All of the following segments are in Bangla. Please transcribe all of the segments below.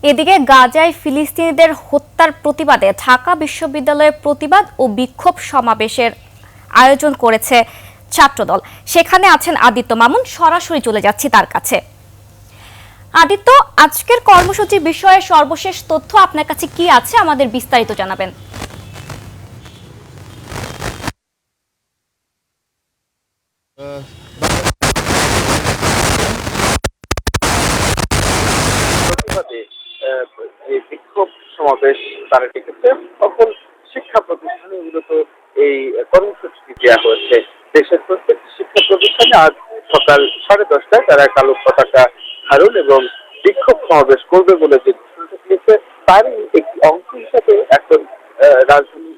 এদিকে গাজায় ফিলিস্তিনিদের হত্যার প্রতিবাদে ঢাকা বিশ্ববিদ্যালয়ের প্রতিবাদ ও বিক্ষোভ সমাবেশের আয়োজন করেছে ছাত্রদল। সেখানে আছেন আদিত্য মামুন, সরাসরি চলে যাচ্ছি তার কাছে। আদিত্য, আজকের কর্মসূচির বিষয়ে সর্বশেষ তথ্য আপনার কাছে কি আছে, আমাদের বিস্তারিত জানাবেন। এই বিক্ষোভ সমাবেশ তারা ডেকেছে, তখন শিক্ষা প্রতিষ্ঠানে মূলত এই কর্মসূচিটি দেওয়া হয়েছে। দেশের প্রত্যেকটি শিক্ষা প্রতিষ্ঠানে আজ সকাল 10:30টায় তারা কালো পতাকা ধারণ এবং বিক্ষোভ সমাবেশ করবে বলে যে ঘোষণাটা দিয়েছে, তারই একটি অংশ হিসাবে এখন রাজধানী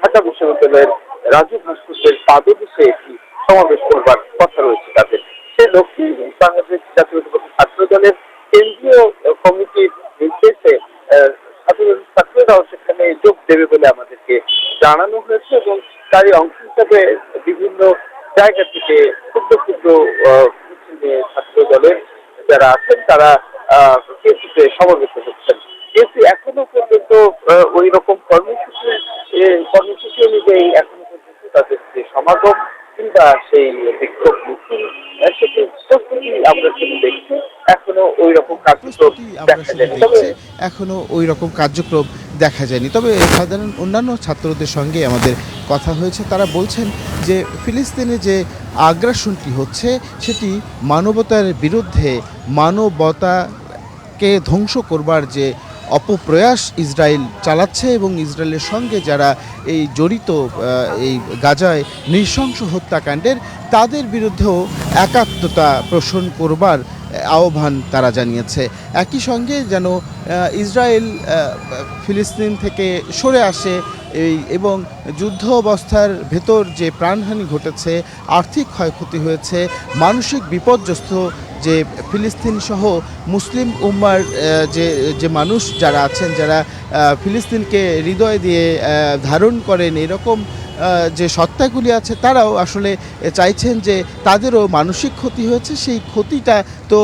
ঢাকা বিশ্ববিদ্যালয়ের রাজু ভাস্কর্যের পাদদেশে একটি সমাবেশ করবার কথা রয়েছে তাদের। সে লক্ষ্যে বাংলাদেশ জাতীয়তাবাদী ছাত্র দলের কেন্দ্রীয় কমিটির নির্দেশে সাধারণ ছাত্ররাও সেখানে যোগ দেবে বলে আমাদেরকে জানানো হয়েছে এবং তারই অংশ হিসাবে বিভিন্ন জায়গা থেকে ক্ষুদ্র ক্ষুদ্র ছাত্র দলের যারা আছেন তারা কেসিতে সমবেত হচ্ছেন। কেসি এখনো পর্যন্ত ওই রকম কর্মসূচি অনুযায়ী এখনো পর্যন্ত তাদের যে সমাগম কিংবা সেই বিক্ষোভ মিছিল সেটি প্রস্তুতি আমরা শুধু দেখছি, এখনো ওই রকম কার্যক্রম দেখা যায়নি। তবে সাধারণ অন্যান্য ছাত্রদের সঙ্গে আমাদের কথা হয়েছে, তারা বলছেন যে ফিলিস্তিনে যে আগ্রাসনটি হচ্ছে সেটি মানবতার বিরুদ্ধে, মানবতাকে ধ্বংস করবার যে অপপ্রয়াস ইসরায়েল চালাচ্ছে এবং ইসরায়েলের সঙ্গে যারা এই জড়িত এই গাজায় নৃশংস হত্যাকাণ্ডের, তাদের বিরুদ্ধেও একাত্মতা পোষণ করবার আহ্বান তারা জানিয়েছে। একই সঙ্গে যেন ইসরায়েল ফিলিস্তিন থেকে সরে আসে এবং যুদ্ধ অবস্থার ভেতর যে প্রাণহানি ঘটেছে, আর্থিক ক্ষয়ক্ষতি হয়েছে, মানসিক বিপর্যস্ত যে ফিলিস্তিন সহ মুসলিম উম্মার যে মানুষ যারা আছেন, যারা ফিলিস্তিনকে হৃদয় দিয়ে ধারণ করেন, এরকম যে সত্তাগুলি আছে, তারাও আসলে চাইছেন যে তাদেরও মানসিক ক্ষতি হয়েছে, সেই ক্ষতিটা তো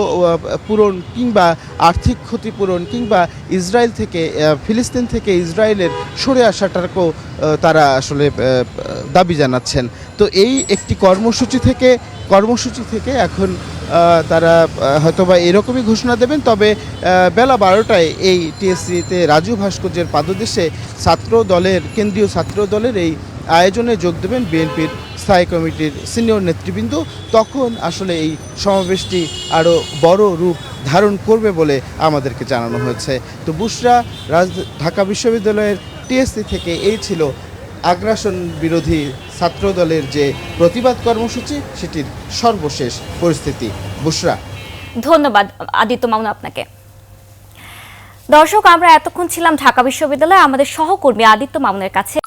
পূরণ, কিংবা আর্থিক ক্ষতিপূরণ, কিংবা ইসরায়েল থেকে ফিলিস্তিন থেকে ইসরায়েলের সরে আসাটাকেও তারা আসলে দাবি জানাচ্ছেন। তো এই একটি কর্মসূচি থেকে এখন তারা হয়তোবা এরকমই ঘোষণা দেবেন। তবে বেলা 12টায় এই টিএসসিতে রাজু ভাস্কর্যের পাদদেশে কেন্দ্রীয় ছাত্র দলের এই আয়োজনে যোগ দেবেন বিএনপির স্থায়ী কমিটির সিনিয়র নেতৃবৃন্দ। তখন আসলে এই সমাবেশটি আরও বড় রূপ ধারণ করবে বলে আমাদেরকে জানানো হয়েছে। তো বুশরা, ঢাকা বিশ্ববিদ্যালয়ের টিএসসি থেকে এই ছিল আগ্রাসন বিরোধী ছাত্র দলের যে প্রতিবাদ কর্মসূচি, সেটির সর্বশেষ পরিস্থিতি। বুশরা, ধন্যবাদ আদিত্য মামুন আপনাকে। দর্শক, আমরা এতক্ষণ ছিলাম ঢাকা বিশ্ববিদ্যালয়ে আমাদের সহকর্মী আদিত্য মামুনের কাছে।